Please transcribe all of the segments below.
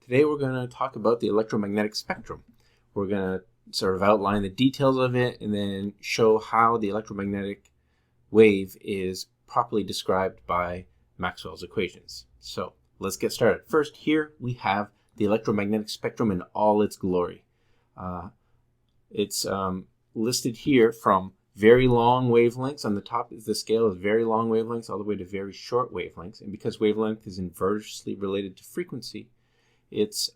Today we're going to talk about the electromagnetic spectrum. We're going to sort of outline the details of it and then show how the electromagnetic wave is properly described by Maxwell's equations. So let's get started. First, here we have the electromagnetic spectrum in all its glory. It's listed here from very long wavelengths. On the top is the scale of very long wavelengths all the way to very short wavelengths. And because wavelength is inversely related to frequency, it's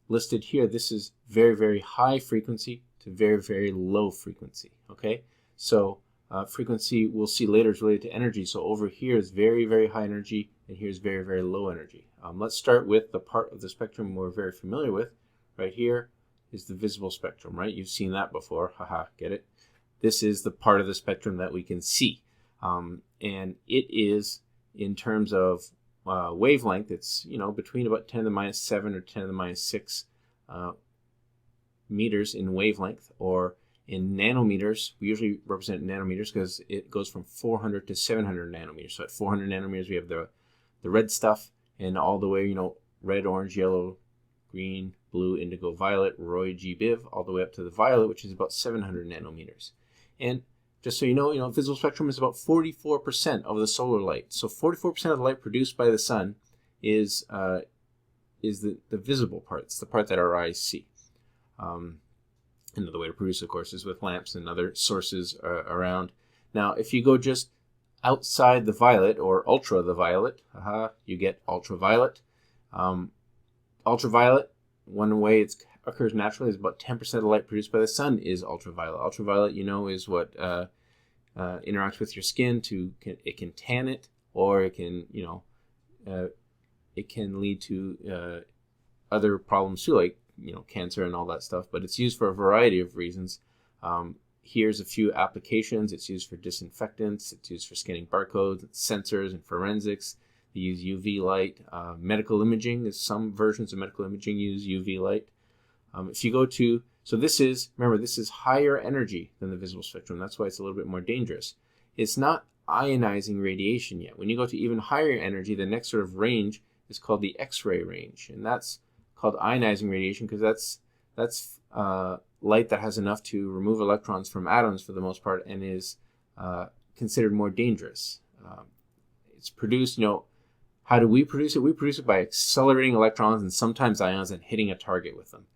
listed here. This is very, very high frequency to very, very low frequency. Okay, so frequency we'll see later is related to energy. So over here is very, very high energy, and here's very, very low energy. Let's start with the part of the spectrum we're very familiar with. Right here is the visible spectrum, right? You've seen that before. Haha, get it? This is the part of the spectrum that we can see. And it is, in terms of wavelength, it's between about 10 to the minus 7 or 10 to the minus 6 meters in wavelength, or in nanometers. We usually represent nanometers because it goes from 400 to 700 nanometers. So at 400 nanometers we have the red stuff, and all the way, red, orange, yellow, green, blue, indigo, violet, Roy G. Biv, all the way up to the violet, which is about 700 nanometers. And just so you know, visible spectrum is about 44% of the solar light. So 44% of the light produced by the sun is the visible part. It's the part that our eyes see. Another way to produce, of course, is with lamps and other sources around. Now, if you go just outside the violet, or ultra the violet, you get ultraviolet. Ultraviolet, one way it occurs naturally is about 10% of the light produced by the sun is ultraviolet. Ultraviolet, is what interacts with your skin. It can tan it, or it can, it can lead to other problems too, like cancer and all that stuff. But it's used for a variety of reasons. Here's a few applications. It's used for disinfectants. It's used for scanning barcodes, sensors, and forensics. They use UV light. Medical imaging, some versions of medical imaging use UV light. If you go to, so this is higher energy than the visible spectrum. That's why it's a little bit more dangerous. It's not ionizing radiation yet. When you go to even higher energy, the next sort of range is called the X-ray range. And that's called ionizing radiation because that's light that has enough to remove electrons from atoms for the most part, and is considered more dangerous. It's produced, how do we produce it? We produce it by accelerating electrons and sometimes ions and hitting a target with them.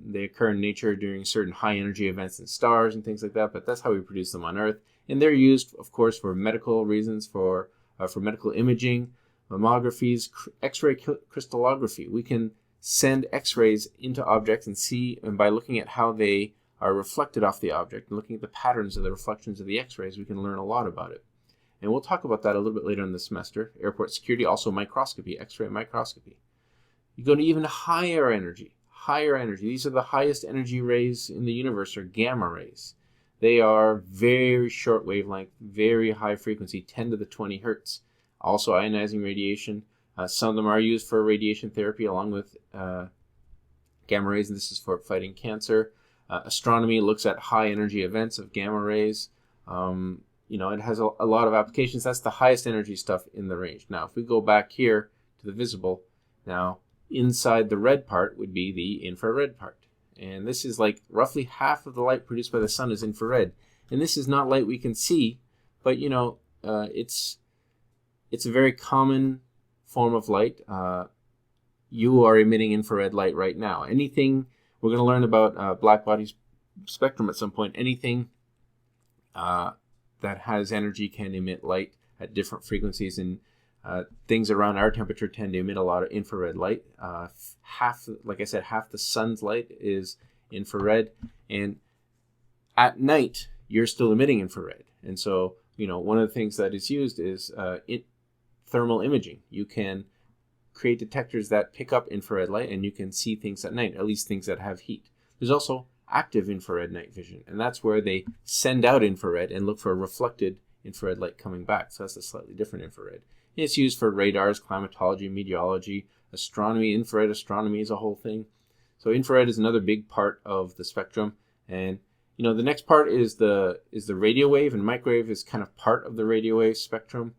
They occur in nature during certain high energy events in stars and things like that, but that's how we produce them on Earth. And they're used, of course, for medical reasons, for medical imaging, mammographies, X-ray crystallography. We can send X-rays into objects and see, and by looking at how they are reflected off the object and looking at the patterns of the reflections of the X-rays, we can learn a lot about it. And we'll talk about that a little bit later in the semester. Airport security, also microscopy, X-ray microscopy. You go to even higher energy. These are the highest energy rays in the universe, are gamma rays. They are very short wavelength, very high frequency, 10 to the 20 hertz. Also ionizing radiation. Some of them are used for radiation therapy along with gamma rays, and this is for fighting cancer. Astronomy looks at high energy events of gamma rays. It has a lot of applications. That's the highest energy stuff in the range. Now, if we go back here to the visible, now inside the red part would be the infrared part. And this is like roughly half of the light produced by the sun is infrared. And this is not light we can see, but it's a very common form of light. You are emitting infrared light right now. Anything, we're going to learn about black body spectrum at some point. Anything that has energy can emit light at different frequencies, and things around our temperature tend to emit a lot of infrared light. Like I said, half the sun's light is infrared, and at night you're still emitting infrared. And so, one of the things that is used is thermal imaging. You can create detectors that pick up infrared light, and you can see things at night, at least things that have heat. There's also active infrared night vision, and that's where they send out infrared and look for reflected infrared light coming back. So that's a slightly different infrared. And it's used for radars, climatology, meteorology, astronomy. Infrared astronomy is a whole thing. So infrared is another big part of the spectrum. And the next part is the radio wave, and microwave is kind of part of the radio wave spectrum.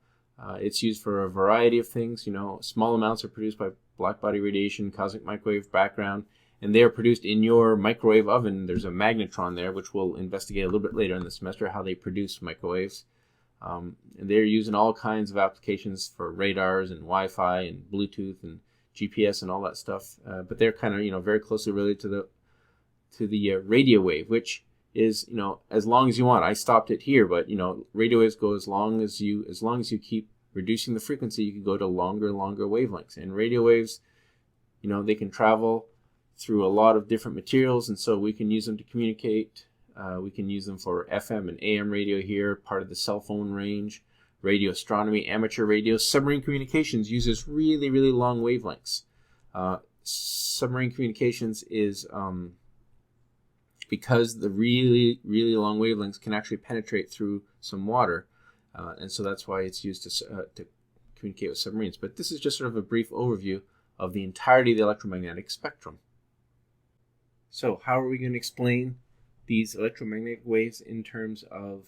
It's used for a variety of things. Small amounts are produced by blackbody radiation, cosmic microwave background, and they are produced in your microwave oven. There's a magnetron there, which we'll investigate a little bit later in the semester, how they produce microwaves. And they're used in all kinds of applications for radars and Wi-Fi and Bluetooth and GPS and all that stuff. But they're kind of, very closely related to the radio wave, which is, as long as you want. I stopped it here, but radio waves go as long as you keep reducing the frequency, you can go to longer wavelengths. And radio waves, they can travel through a lot of different materials, and so we can use them to communicate. We can use them for FM and AM radio here, part of the cell phone range, radio astronomy, amateur radio. Submarine communications uses really, really long wavelengths. Submarine communications is because the really, really long wavelengths can actually penetrate through some water, and so that's why it's used to communicate with submarines. But this is just sort of a brief overview of the entirety of the electromagnetic spectrum. So how are we going to explain these electromagnetic waves in terms of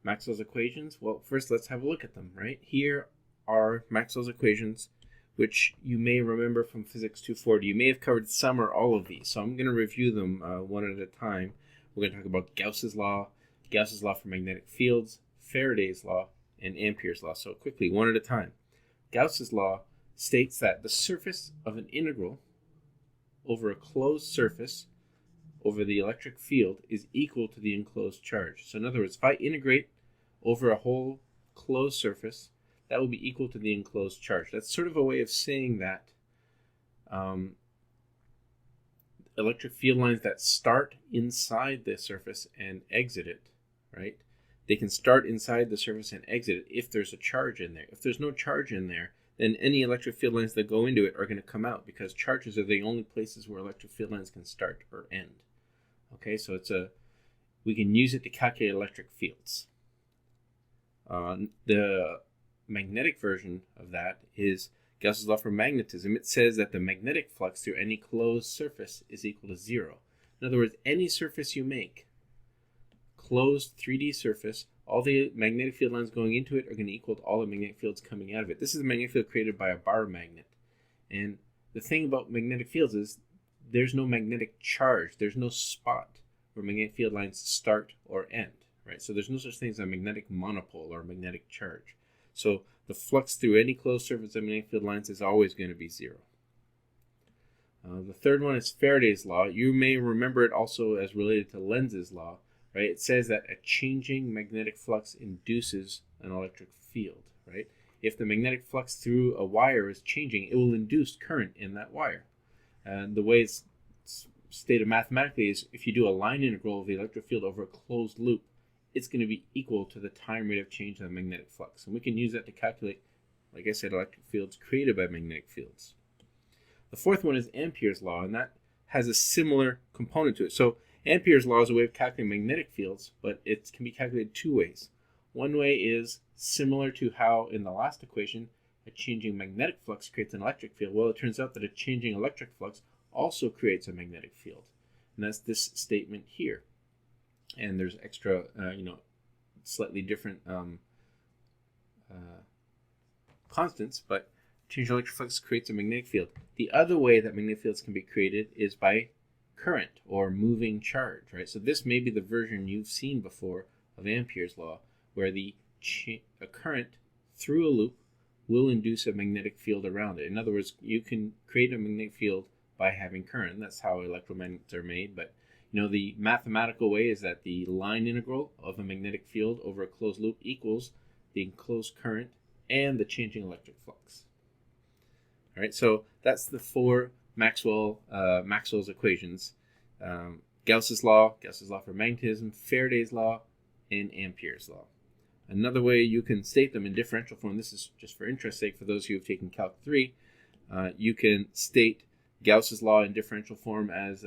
Maxwell's equations? Well, first let's have a look at them, right? Here are Maxwell's equations, which you may remember from Physics 240. You may have covered some or all of these, so I'm going to review them one at a time. We're going to talk about Gauss's law for magnetic fields, Faraday's law, and Ampere's law. So quickly, one at a time. Gauss's law states that the surface of an integral over a closed surface over the electric field is equal to the enclosed charge. So in other words, if I integrate over a whole closed surface, that will be equal to the enclosed charge. That's sort of a way of saying that electric field lines that start inside the surface and exit it, right? They can start inside the surface and exit it if there's a charge in there. If there's no charge in there, then any electric field lines that go into it are going to come out, because charges are the only places where electric field lines can start or end. Okay, so we can use it to calculate electric fields. The magnetic version of that is Gauss's law for magnetism. It says that the magnetic flux through any closed surface is equal to 0. In other words, any surface you make, closed 3D surface, all the magnetic field lines going into it are going to equal to all the magnetic fields coming out of it. This is a magnetic field created by a bar magnet. And the thing about magnetic fields is there's no magnetic charge. There's no spot where magnetic field lines start or end, right? So there's no such thing as a magnetic monopole or a magnetic charge. So the flux through any closed surface of magnetic field lines is always going to be 0. The third one is Faraday's law. You may remember it also as related to Lenz's law, right? It says that a changing magnetic flux induces an electric field, right? If the magnetic flux through a wire is changing, it will induce current in that wire. And the way it's stated mathematically is if you do a line integral of the electric field over a closed loop, it's going to be equal to the time rate of change of the magnetic flux. And we can use that to calculate, like I said, electric fields created by magnetic fields. The fourth one is Ampere's law, and that has a similar component to it. So Ampere's law is a way of calculating magnetic fields, but it can be calculated two ways. One way is similar to how in the last equation a changing magnetic flux creates an electric field. Well, it turns out that a changing electric flux also creates a magnetic field, and that's this statement here. And there's extra, slightly different constants, but changing electric flux creates a magnetic field. The other way that magnetic fields can be created is by current or moving charge, right? So this may be the version you've seen before of Ampere's law, where a current through a loop will induce a magnetic field around it. In other words, you can create a magnetic field by having current. That's how electromagnets are made. But the mathematical way is that the line integral of a magnetic field over a closed loop equals the enclosed current and the changing electric flux. All right, so that's the four Maxwell's equations: Gauss's law for magnetism, Faraday's law, and Ampere's law. Another way you can state them in differential form, this is just for interest's sake for those who have taken Calc 3, you can state Gauss's law in differential form as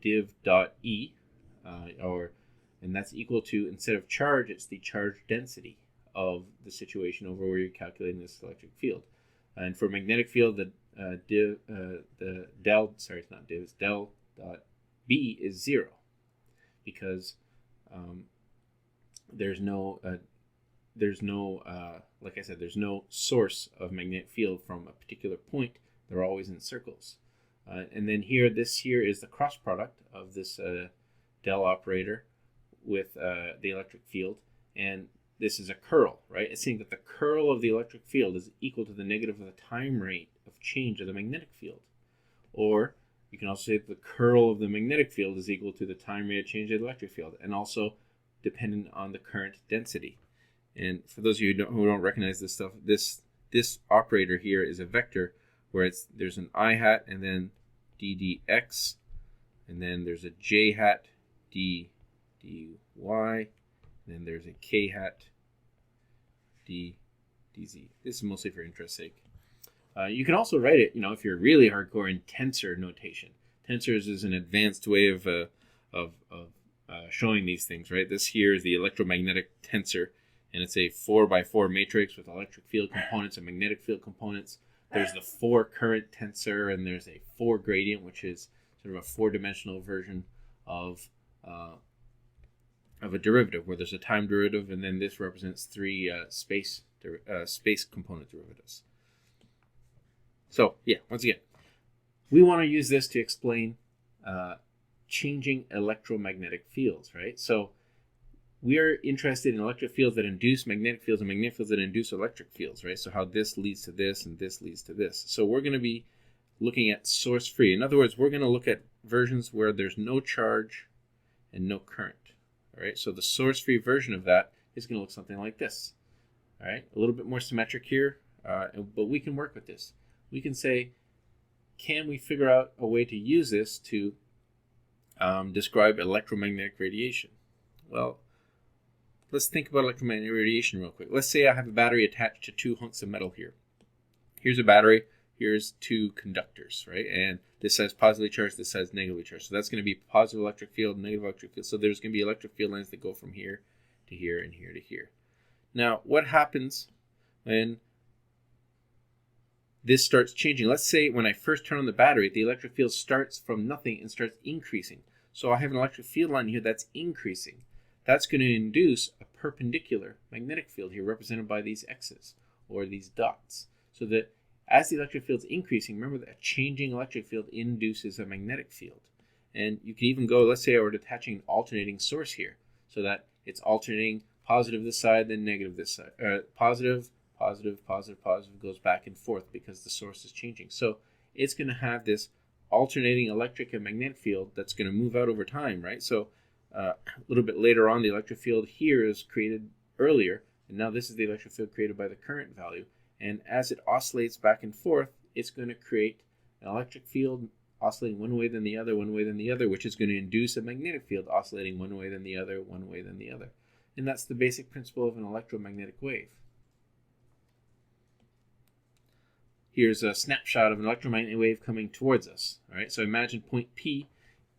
div dot E, and that's equal to, instead of charge, it's the charge density of the situation over where you're calculating this electric field. And for magnetic field, del dot B is 0, because there's no there's no, like I said, there's no source of magnetic field from a particular point. They're always in circles. And then this here is the cross product of this del operator with the electric field. And this is a curl, right? It's saying that the curl of the electric field is equal to the negative of the time rate of change of the magnetic field. Or you can also say that the curl of the magnetic field is equal to the time rate of change of the electric field, and also dependent on the current density. And for those of you who don't recognize this stuff, this operator here is a vector where there's an I hat and then ddx, and then there's a j hat dy, and then there's a k hat dz. This is mostly for interest's sake. You can also write it, if you're really hardcore, in tensor notation. Tensors is an advanced way of showing these things, right? This here is the electromagnetic tensor, and it's a 4x4 matrix with electric field components and magnetic field components. There's the 4 current tensor, and there's a 4 gradient, which is sort of a 4-dimensional version of a derivative, where there's a time derivative, and then this represents 3 space component derivatives. So, yeah, once again, we want to use this to explain changing electromagnetic fields, right? So we're interested in electric fields that induce magnetic fields and magnetic fields that induce electric fields, right? So how this leads to this and this leads to this. So we're going to be looking at source free. In other words, we're going to look at versions where there's no charge and no current, all right? So the source free version of that is going to look something like this, all right? A little bit more symmetric here, but we can work with this. We can say, can we figure out a way to use this to describe electromagnetic radiation? Well, let's think about electromagnetic radiation real quick. Let's say I have a battery attached to 2 hunks of metal here. Here's a battery, here's 2 conductors, right? And this says positively charged, this says negatively charged. So that's going to be positive electric field, negative electric field. So there's going to be electric field lines that go from here to here and here to here. Now, what happens when this starts changing? Let's say when I first turn on the battery, the electric field starts from nothing and starts increasing. So I have an electric field line here that's increasing. That's going to induce a perpendicular magnetic field here, represented by these X's or these dots. So that as the electric field's increasing, remember that a changing electric field induces a magnetic field. And you can even go, let's say I were attaching an alternating source here, so that it's alternating positive this side, then negative this side. Positive, goes back and forth because the source is changing. So it's going to have this alternating electric and magnetic field that's going to move out over time, right? So a little bit later on, the electric field here is created earlier, and now this is the electric field created by the current value. And as it oscillates back and forth, it's going to create an electric field oscillating one way then the other, one way then the other, which is going to induce a magnetic field oscillating one way then the other, one way then the other. And that's the basic principle of an electromagnetic wave. Here's a snapshot of an electromagnetic wave coming towards us. All right, so imagine point P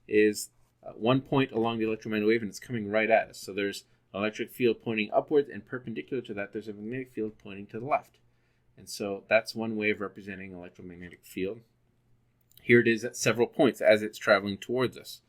is one point along the electromagnetic wave, and it's coming right at us. So there's an electric field pointing upwards, and perpendicular to that, there's a magnetic field pointing to the left. And so that's one way of representing an electromagnetic field. Here it is at several points as it's traveling towards us.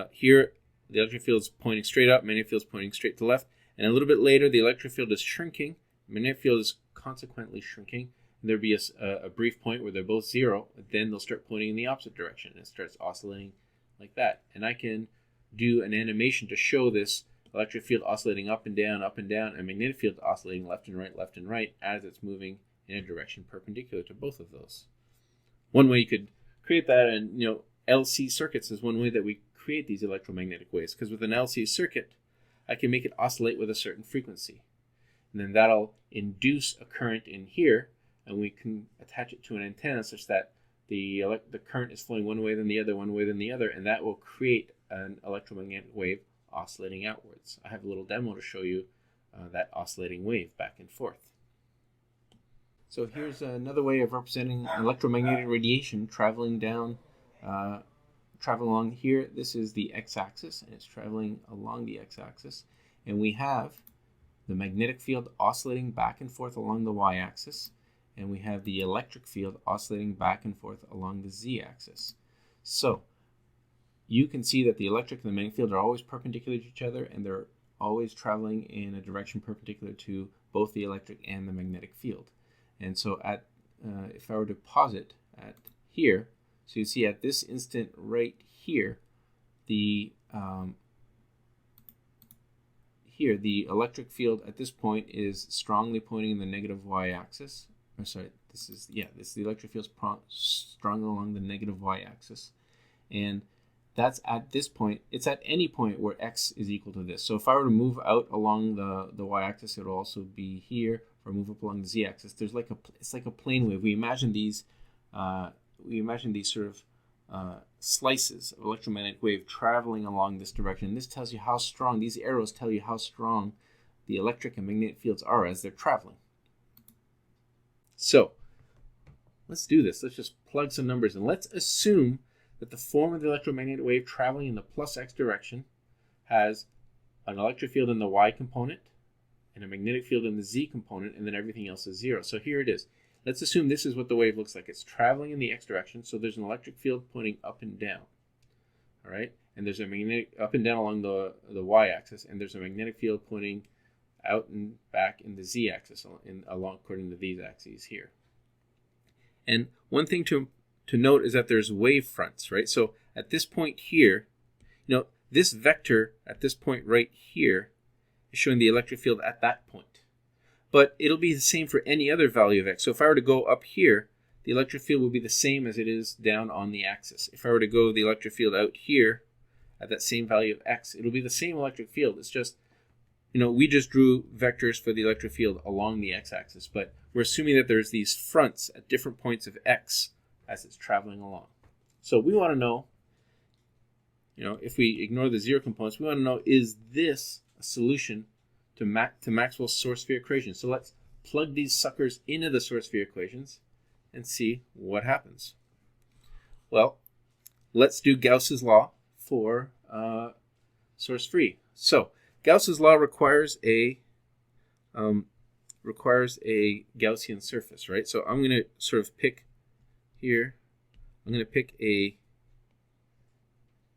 Here, the electric field is pointing straight up, magnetic field is pointing straight to the left. And a little bit later, the electric field is shrinking, magnetic field is consequently shrinking. There'll be a brief point where they're both zero, then they'll start pointing in the opposite direction, and it starts oscillating like that. And I can do an animation to show this electric field oscillating up and down, and magnetic field oscillating left and right as it's moving in a direction perpendicular to both of those. One way you could create that, and LC circuits is one way that we create these electromagnetic waves, because with an LC circuit, I can make it oscillate with a certain frequency. And then that'll induce a current in here, and we can attach it to an antenna such that the current is flowing one way then the other, one way then the other, and that will create an electromagnetic wave oscillating outwards. I have a little demo to show you that oscillating wave back and forth. So here's another way of representing electromagnetic radiation traveling along here. This is the x-axis, and it's traveling along the x-axis, and we have the magnetic field oscillating back and forth along the y-axis, and we have the electric field oscillating back and forth along the z-axis. So you can see that the electric and the magnetic field are always perpendicular to each other, and they're always traveling in a direction perpendicular to both the electric and the magnetic field. And so at if I were to pause it at here, so you see at this instant right here, the the electric field at this point is strongly pointing in the negative y-axis. Or sorry, this is the electric field strongly along the negative y-axis, and that's at this point. It's at any point where x is equal to this. So if I were to move out along the y-axis, it will also be here, or move up along the z-axis. There's like it's like a plane wave. We imagine these sort of slices of electromagnetic wave traveling along this direction. This tells you how strong, these arrows tell you how strong the electric and magnetic fields are as they're traveling. So let's do this. Let's just plug some numbers in. Let's assume that the form of the electromagnetic wave traveling in the plus x direction has an electric field in the y component and a magnetic field in the z component, and then everything else is zero. So here it is. Let's assume this is what the wave looks like. It's traveling in the x direction, so there's an electric field pointing up and down. All right? And there's a magnetic up and down along the y-axis, and there's a magnetic field pointing out and back in the z-axis along according to these axes here. And one thing to note is that there's wave fronts, right? So at this point here, this vector at this point right here is showing the electric field at that point. But it'll be the same for any other value of x. So if I were to go up here, the electric field will be the same as it is down on the axis. If I were to go the electric field out here at that same value of x, it'll be the same electric field. It's just, we just drew vectors for the electric field along the x-axis, but we're assuming that there's these fronts at different points of x as it's traveling along. So we want to know, if we ignore the zero components, we want to know, is this a solution to Maxwell's source field equation? So let's plug these suckers into the source field equations and see what happens. Well, let's do Gauss's law for source free. So Gauss's law requires a Gaussian surface, right? So I'm going to sort of pick here. I'm going to pick a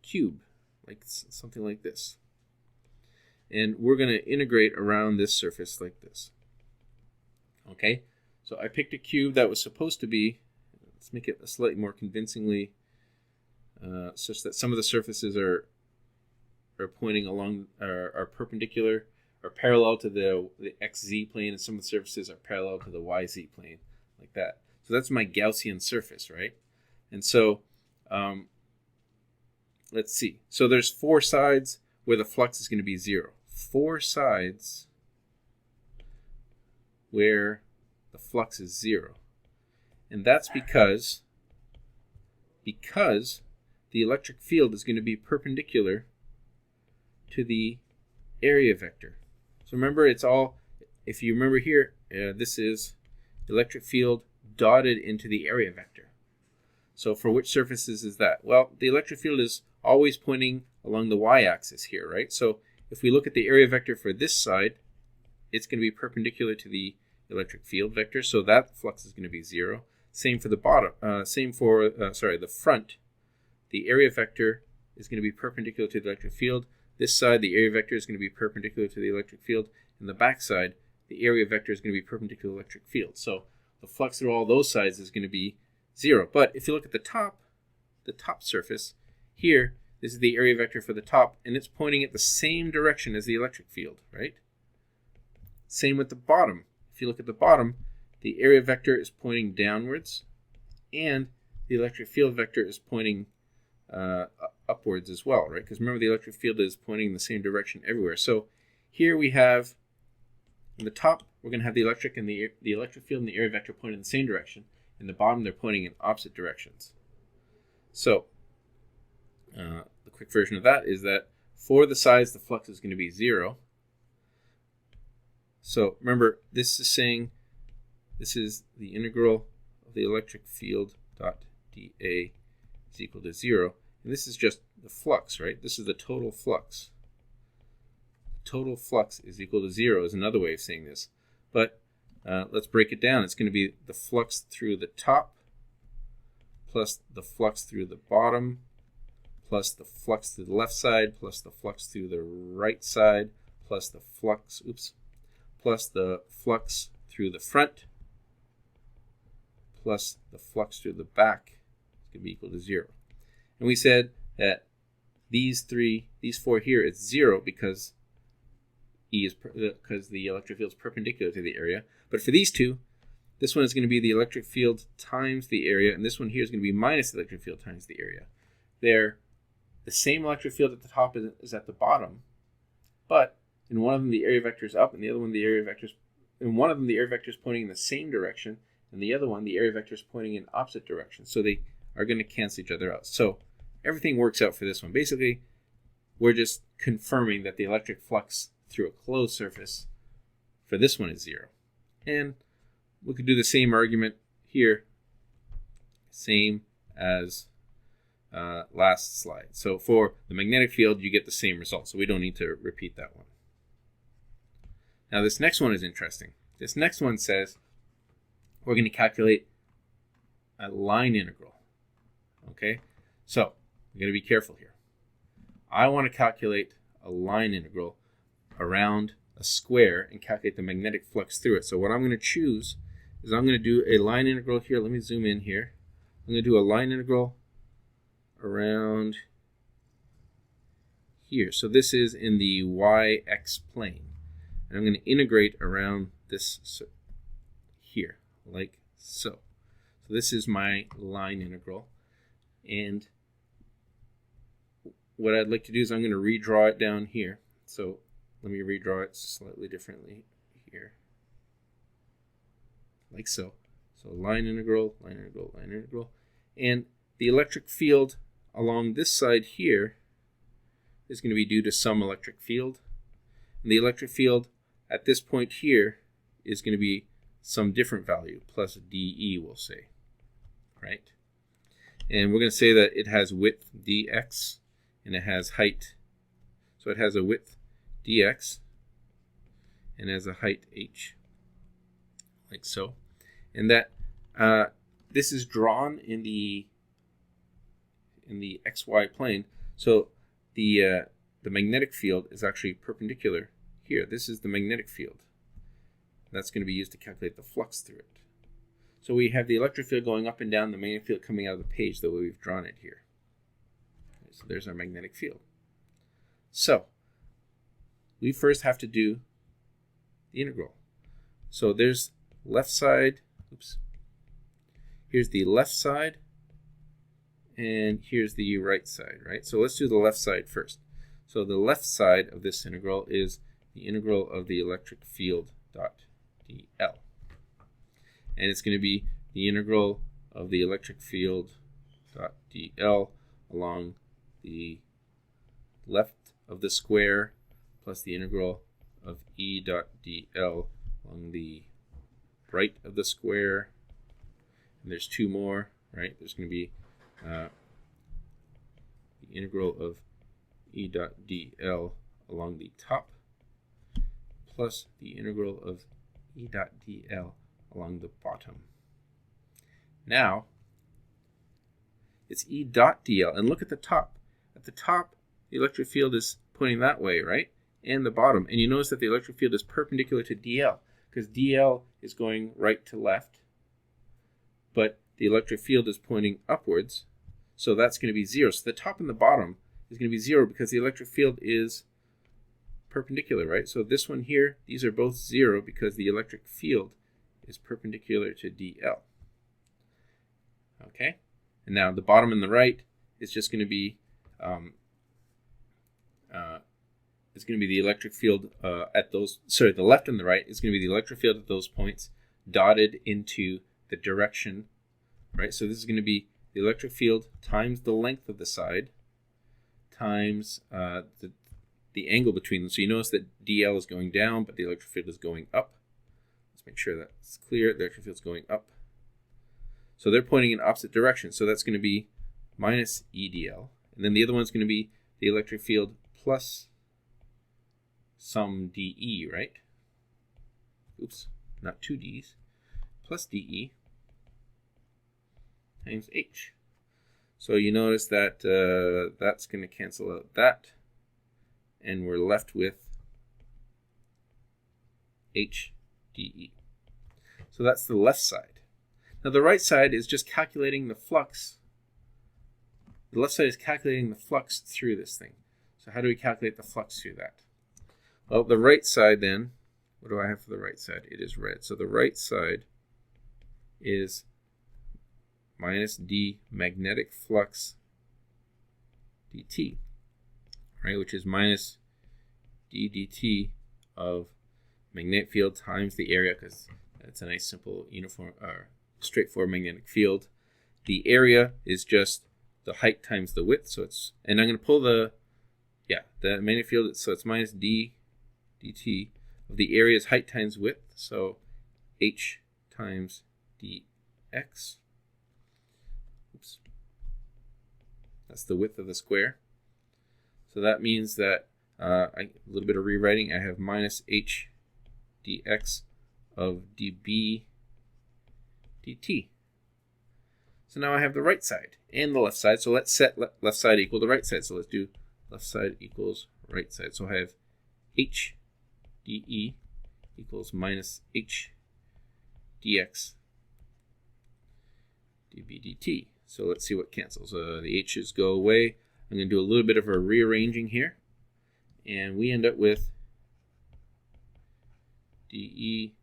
cube, like something like this. And we're going to integrate around this surface like this. Okay, so I picked a cube that was supposed to be, let's make it a slightly more convincingly, such that some of the surfaces are pointing along, are perpendicular, or parallel to the xz plane, and some of the surfaces are parallel to the yz plane, like that. So that's my Gaussian surface, right? And so, let's see. So there's 4 sides where the flux is going to be 0. 4 sides where the flux is 0. And that's because the electric field is going to be perpendicular to the area vector. So remember, it's all, if you remember here, this is electric field dotted into the area vector. So for which surfaces is that? Well, the electric field is always pointing along the y-axis here, right? So if we look at the area vector for this side, it's going to be perpendicular to the electric field vector, so that flux is going to be 0. Same for the bottom. Same for the front. The area vector is going to be perpendicular to the electric field. This side, the area vector is going to be perpendicular to the electric field, and the back side, the area vector is going to be perpendicular to the electric field. So the flux through all those sides is going to be 0. But if you look at the top surface here, this is the area vector for the top, and it's pointing at the same direction as the electric field, right? Same with the bottom. If you look at the bottom, the area vector is pointing downwards, and the electric field vector is pointing upwards as well, right? Because remember, the electric field is pointing in the same direction everywhere. So here we have, in the top, we're going to have the electric and the electric field and the area vector pointing in the same direction. In the bottom, they're pointing in opposite directions. So the quick version of that is that for the sides, the flux is going to be 0. So remember, this is saying this is the integral of the electric field dot dA is equal to 0. And this is just the flux, right? This is the total flux. Total flux is equal to 0 is another way of saying this. But let's break it down. It's going to be the flux through the top plus the flux through the bottom plus the flux through the left side plus the flux through the right side plus the flux, plus the flux through the front plus the flux through the back is going to be equal to 0. And we said that these four here, it's 0 because because the electric field is perpendicular to the area. But for these two, this one is going to be the electric field times the area, and this one here is going to be minus the electric field times the area. They're the same electric field at the top as at the bottom, but in one of them the area vector is up, and the other one the area vector is pointing in the same direction, and the other one the area vector is pointing in opposite direction. So they are going to cancel each other out. So everything works out for this one. Basically, we're just confirming that the electric flux through a closed surface for this one is 0. And we could do the same argument here, same as last slide. So for the magnetic field, you get the same result, so we don't need to repeat that one. Now this next one is interesting. This next one says we're going to calculate a line integral. Okay, so we're going to be careful here. I want to calculate a line integral around a square and calculate the magnetic flux through it. So what I'm going to choose is I'm going to do a line integral here. Let me zoom in here. I'm going to do a line integral around here. So this is in the y-x plane. And I'm going to integrate around this here, like so. So this is my line integral. And what I'd like to do is I'm going to redraw it down here. So let me redraw it slightly differently here. Like so. So line integral, line integral, line integral. And the electric field along this side here is going to be due to some electric field. And the electric field at this point here is going to be some different value, plus dE, we'll say. Right? And we're going to say that it has width dx and it has height. So it has a width dx and has a height h, like so. And that this is drawn in the xy plane. So the magnetic field is actually perpendicular here. This is the magnetic field. That's going to be used to calculate the flux through it. So we have the electric field going up and down, the magnetic field coming out of the page the way we've drawn it here. So there's our magnetic field. So we first have to do the integral. So there's left side, here's the left side, and here's the right side, right? So let's do the left side first. So the left side of this integral is the integral of the electric field dot dl. And it's going to be the integral of the electric field dot dl along the left of the square plus the integral of E dot dl along the right of the square. And there's two more, right? There's going to be the integral of E dot dl along the top plus the integral of E dot dl along the bottom. Now, it's E dot dl, and look at the top. At the top, the electric field is pointing that way, right? And the bottom. And you notice that the electric field is perpendicular to dl, because dl is going right to left, but the electric field is pointing upwards, so that's going to be 0. So the top and the bottom is going to be 0 because the electric field is perpendicular, right? So this one here, these are both 0 because the electric field is perpendicular to dl. Okay? And now the bottom and the right is just going to be it's going to be the electric field at those, the left and the right is going to be the electric field at those points dotted into the direction, right? So this is going to be the electric field times the length of the side times the angle between them. So you notice that dl is going down, but the electric field is going up. Let's make sure that's clear. The electric field is going up. So they're pointing in opposite directions. So that's going to be minus EDL. And then the other one's going to be the electric field plus some dE, right? Oops, not two D's. Plus dE times H. So you notice that that's going to cancel out that. And we're left with h dE. So that's the left side. Now the right side is just calculating the flux. The left side is calculating the flux through this thing. So how do we calculate the flux through that? Well, the right side then, what do I have for the right side? It is red. So the right side is minus d magnetic flux dt, right, which is minus d dt of magnetic field times the area, because that's a nice simple uniform or straightforward magnetic field. The area is just the height times the width, so it's, and I'm going to pull the magnetic field, so it's minus d dt of the area's height times width, so h times dx. Oops. That's the width of the square. So that means that a little bit of rewriting, I have minus h dx of dB dt. So now I have the right side and the left side. So let's set left side equal to right side. So let's do left side equals right side. So I have h dE equals minus h dx dB dt. So let's see what cancels. The h's go away. I'm going to do a little bit of a rearranging here. And we end up with dE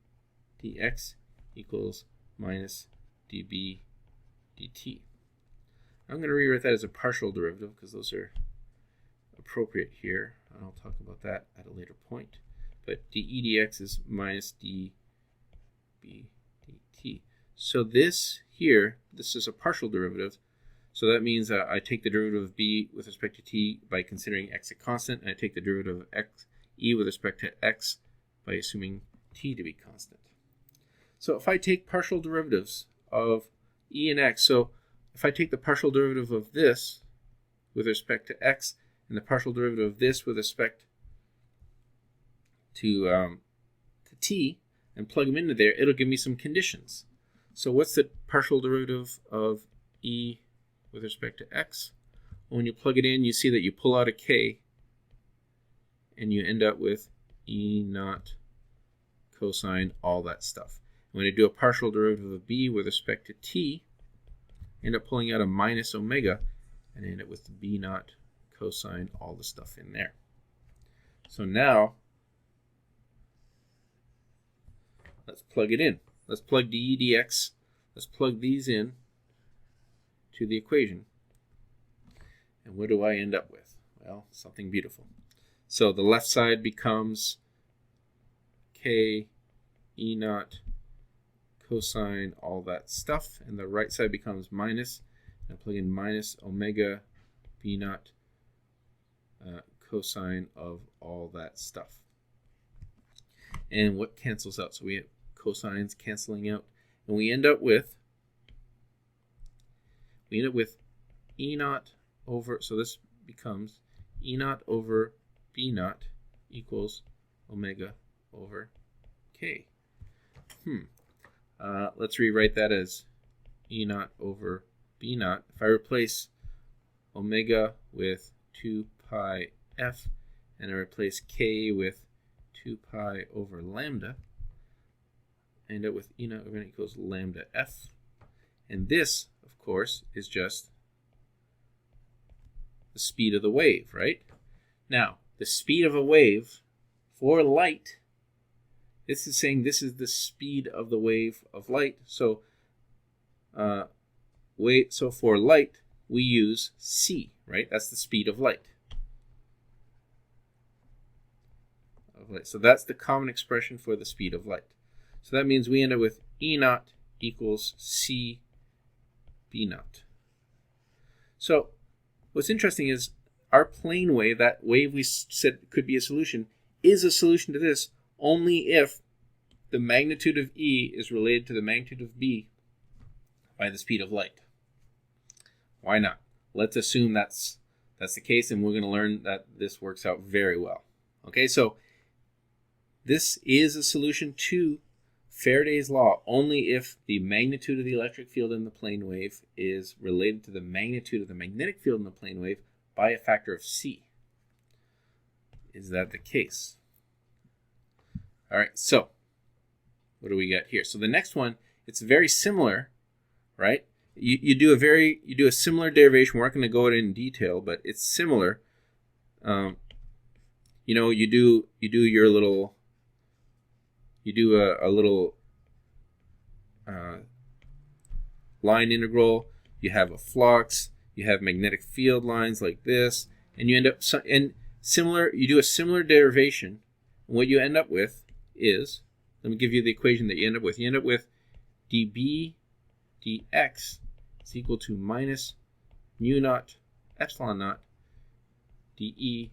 dx equals minus dB dt. I'm going to rewrite that as a partial derivative because those are appropriate here. I'll talk about that at a later point. But dE dx is minus dB dt. So this here, this is a partial derivative. So that means I take the derivative of b with respect to t by considering x a constant, and I take the derivative of e with respect to x by assuming t to be constant. So if I take partial derivatives of e and x, so if I take the partial derivative of this with respect to x and the partial derivative of this with respect to t and plug them into there, it'll give me some conditions. So what's the partial derivative of e with respect to x? Well, when you plug it in, you see that you pull out a k and you end up with e naught cosine all that stuff. When I do a partial derivative of b with respect to t, I end up pulling out a minus omega and I end up with b naught cosine all the stuff in there. So now let's plug it in. Let's plug dE dx. Let's plug these in to the equation. And what do I end up with? Well, something beautiful. So the left side becomes k e naught cosine all that stuff, and the right side becomes minus, and I plug in minus omega b naught cosine of all that stuff. And what cancels out? So we have cosines canceling out, and we end up with e naught over, so this becomes e naught over b naught equals omega over k. Let's rewrite that as e naught over b naught. If I replace omega with 2 pi f and I replace k with 2 pi over lambda, I end up with e naught over n equals lambda f. And this, of course, is just the speed of the wave, right? Now, the speed of a wave for light, this is saying this is the speed of the wave of light. So, so for light, we use c, right? That's the speed of light. So that's the common expression for the speed of light. So that means we end up with e naught equals c b naught. So what's interesting is our plane wave, that wave we said could be a solution, is a solution to this only if the magnitude of E is related to the magnitude of B by the speed of light. Why not? Let's assume that's the case, and we're going to learn that this works out very well. Okay, so this is a solution to Faraday's law only if the magnitude of the electric field in the plane wave is related to the magnitude of the magnetic field in the plane wave by a factor of c. Is that the case? All right, so what do we got here? So the next one, it's very similar, right? You do a similar derivation. We're not going to go in detail, but it's similar. You do your little, a little line integral. You have a flux. You have magnetic field lines like this, and you end up similar. You do a similar derivation, and what you end up with is, let me give you the equation that you end up with. You end up with dB dx is equal to minus mu naught epsilon naught dE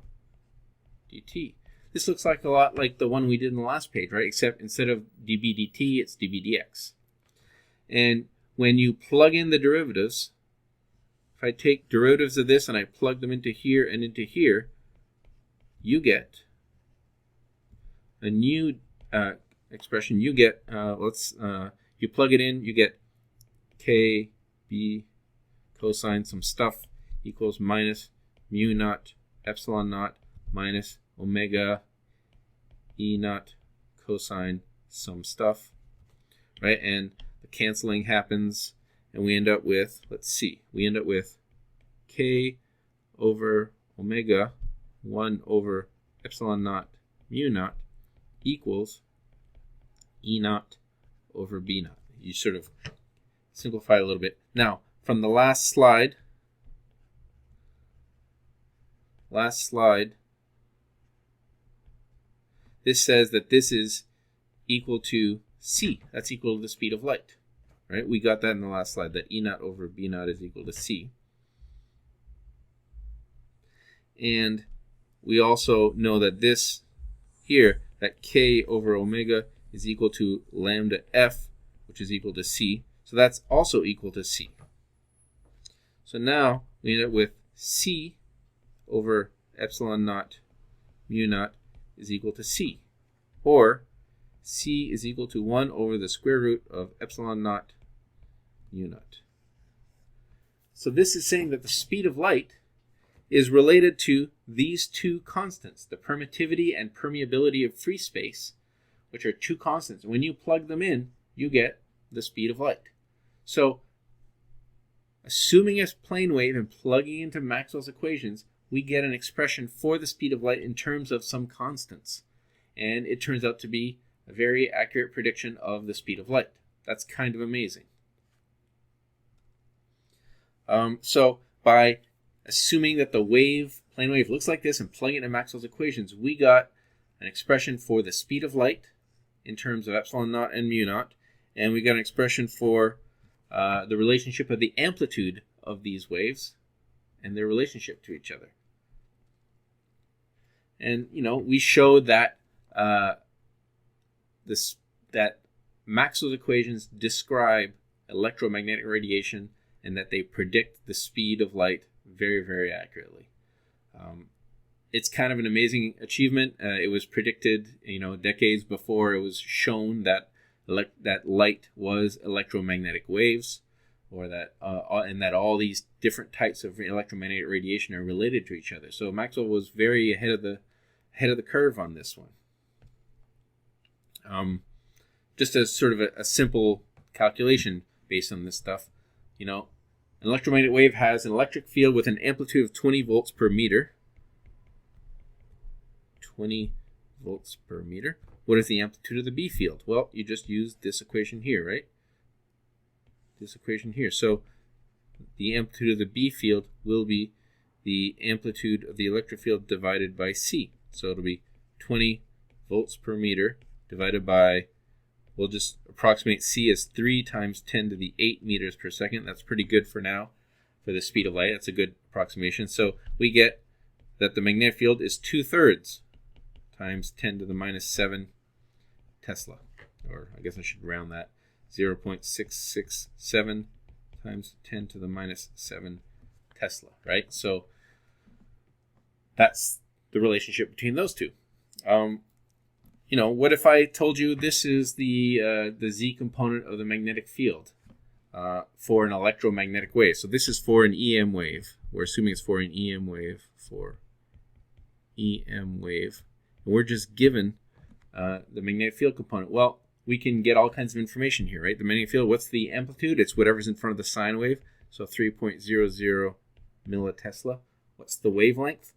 dt. This looks like a lot like the one we did in the last page, right? Except instead of dB dt, it's dB dx. And when you plug in the derivatives, if I take derivatives of this and I plug them into here and into here, you get a new expression. You get, you plug it in, you get k b cosine some stuff equals minus mu naught epsilon naught minus omega e naught cosine some stuff, right? And the canceling happens, and we end up with, let's see, we end up with k over omega 1 over epsilon naught mu naught equals e naught over b naught. You sort of simplify a little bit. Now, from the last slide, this says that this is equal to c. That's equal to the speed of light, right? We got that in the last slide, that e naught over b naught is equal to c. And we also know that this here, that k over omega is equal to lambda f, which is equal to c. So that's also equal to c. So now we end up with c over epsilon naught mu naught is equal to c. Or c is equal to 1 over the square root of epsilon naught mu naught. So this is saying that the speed of light is related to these two constants, the permittivity and permeability of free space, which are two constants. When you plug them in, you get the speed of light. So assuming a plane wave and plugging into Maxwell's equations, we get an expression for the speed of light in terms of some constants. And it turns out to be a very accurate prediction of the speed of light. That's kind of amazing. So by assuming that the plane wave looks like this and plugging it into Maxwell's equations, we got an expression for the speed of light in terms of epsilon naught and mu naught, and we got an expression for the relationship of the amplitude of these waves and their relationship to each other. And we showed that that Maxwell's equations describe electromagnetic radiation and that they predict the speed of light very, very accurately. It's kind of an amazing achievement. It was predicted, decades before it was shown that light was electromagnetic waves, or that and that all these different types of electromagnetic radiation are related to each other. So Maxwell was very ahead of the curve on this one. Just as sort of a simple calculation based on this stuff, an electromagnetic wave has an electric field with an amplitude of 20 volts per meter. 20 volts per meter. What is the amplitude of the B field? Well, you just use this equation here, right? This equation here. So the amplitude of the B field will be the amplitude of the electric field divided by C. So it'll be 20 volts per meter divided by, we'll just approximate C as 3 times 10 to the 8 meters per second. That's pretty good for now for the speed of light. That's a good approximation. So we get that the magnetic field is 2/3 times 10 to the minus 7 Tesla. Or I guess I should round that. 0.667 times 10 to the minus 7 Tesla, right? So that's the relationship between those two. What if I told you this is the Z component of the magnetic field for an electromagnetic wave? So this is for an EM wave. We're assuming it's for an EM wave. And we're just given the magnetic field component. Well, we can get all kinds of information here, right? The magnetic field, what's the amplitude? It's whatever's in front of the sine wave, so 3.00 millitesla. What's the wavelength?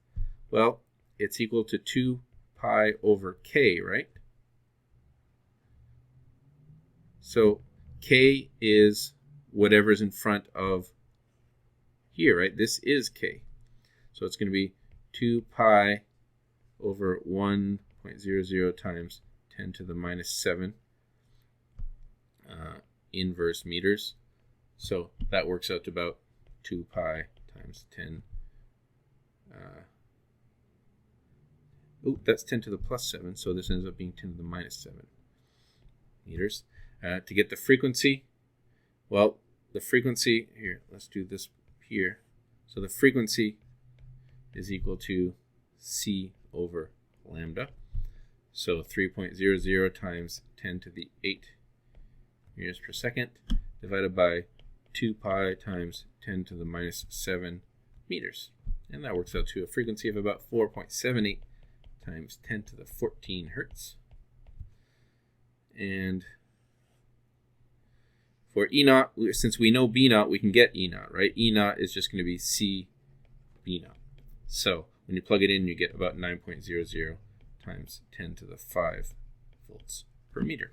Well, it's equal to 2 pi over k, right? So k is whatever's in front of here, right? This is k. So it's going to be 2 pi over 1.00 times 10 to the minus 7 inverse meters. So that works out to about 2 pi times 10. That's 10 to the plus 7, so this ends up being 10 to the minus 7 meters. To get the frequency, well, the frequency, here, let's do this here. So the frequency is equal to c over lambda. So 3.00 times 10 to the 8 meters per second divided by 2 pi times 10 to the minus 7 meters. And that works out to a frequency of about 4.78 times 10 to the 14 hertz. And for E naught, since we know B naught, we can get E naught, right? E naught is just going to be C B naught. So when you plug it in, you get about 9.00 times 10 to the 5 volts per meter.